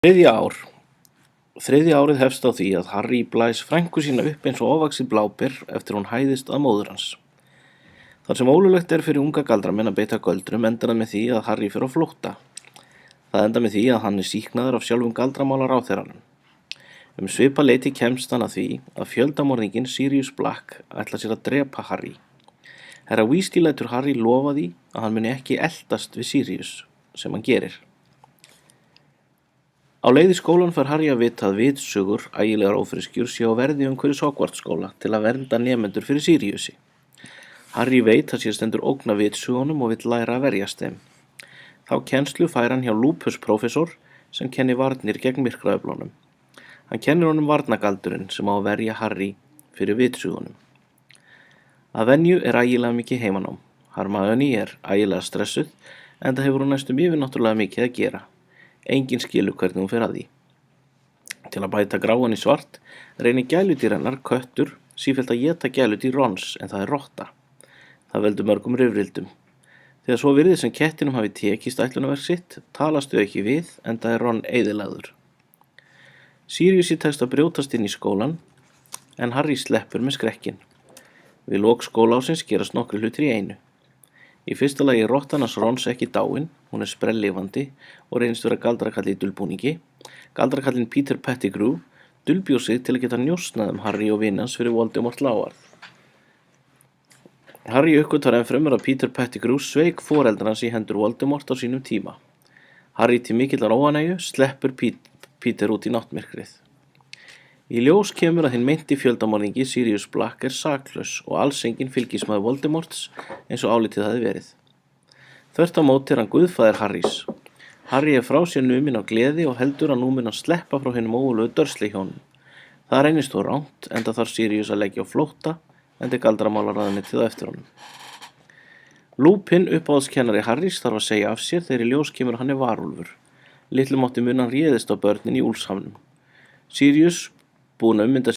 Þriðja ár. Þriðja árið hefst á því að Harry blæs frænku sína upp eins og ofvaxið bláber eftir hún hæðist að móður hans. Þar sem ólöglegt fyrir unga galdramenn að beita göldrum endar það með því að Harry fer á flótta. Það endar með því að hann sýknaður af sjálfum galdramálaráðherranum. Svipað leyti kemst hann að því að fjöldamorðinginn Sirius Black ætlar sér að drepa Harry. Herra Weasley lætur Harry lofa því að hann muni ekki eltast við Sirius, sem hann gerir. Á leið í skólann fær Harry að vita að vitsögur, ægilegar ófreskjur séu á verði umhverfis Hogwarts skóla til að vernda nemendur fyrir Siriusi. Harry veit að sér stendur ógn af vitsögunum og vill læra að verjast þeim. Þá kennslu fær hann hjá Lupus prófessor sem kennir varnir gegn myrkraöflunum. Hann kennir honum varnagaldurinn sem á að verja Harry fyrir vitsögunum. Að venju ægilega mikið heimanám. Hermione ægilega stressuð enda hefur hún næstum yfirnáttúrulega mikið að gera. Enginn skilur hvernig hún fer að því. Til að bæta gráan í svart reynir gæludýr hennar, köttur, sífellt að éta gæludýr Rons en það rotta. Það veldur mörgum rifrildum. Þegar svo virðist sem kettinum hafi tekist ætlunarverk sitt, talast þau ekki við enda Ron eyðilagður. Siriusi tekst að brjótast inn í skólann en Harry sleppur með skrekkinn. Við lok skólaársins gerast nokkrir hlutir í einu. Í fyrsta lagi rottan hans Rons ekki dáin, hún sprelllifandi og reynist vera galdrakalli í dulbúningi. Galdrakallinn Peter Pettigrew dulbjó sig til að geta njósnað Harry og vin hans fyrir Voldemort lávarð. Harry uppgötvar ennfremur að Peter Pettigrew sveik foreldra hans í hendur Voldemort á sínum tíma. Harry til mikillar óánægju sleppur Peter út í náttmyrkrið. Í ljós kemur að hinn meinti fjöldamorðingi Sirius Black saklaus og alls enginn fylgismaður Voldemorts eins og álitið hafði verið. Þvert á móti hann guðfaðir Harrys. Harry frá sér numinn á gleði og heldur að nú mun hann sleppa frá hinum ógurlegu Dursley-hjónum. Það reynist þó rangt enda þarf Sirius að leggja á flótta enda galdramálaráðuneytið á eftir honum. Lupin, uppáhaldskennari Harrys, þarf að segja af sér þegar í ljós kemur að hann varúlfur. Litlu mátti mun hann réðist á börnin í Úlfshafnum. Sirius, búinn að ummynda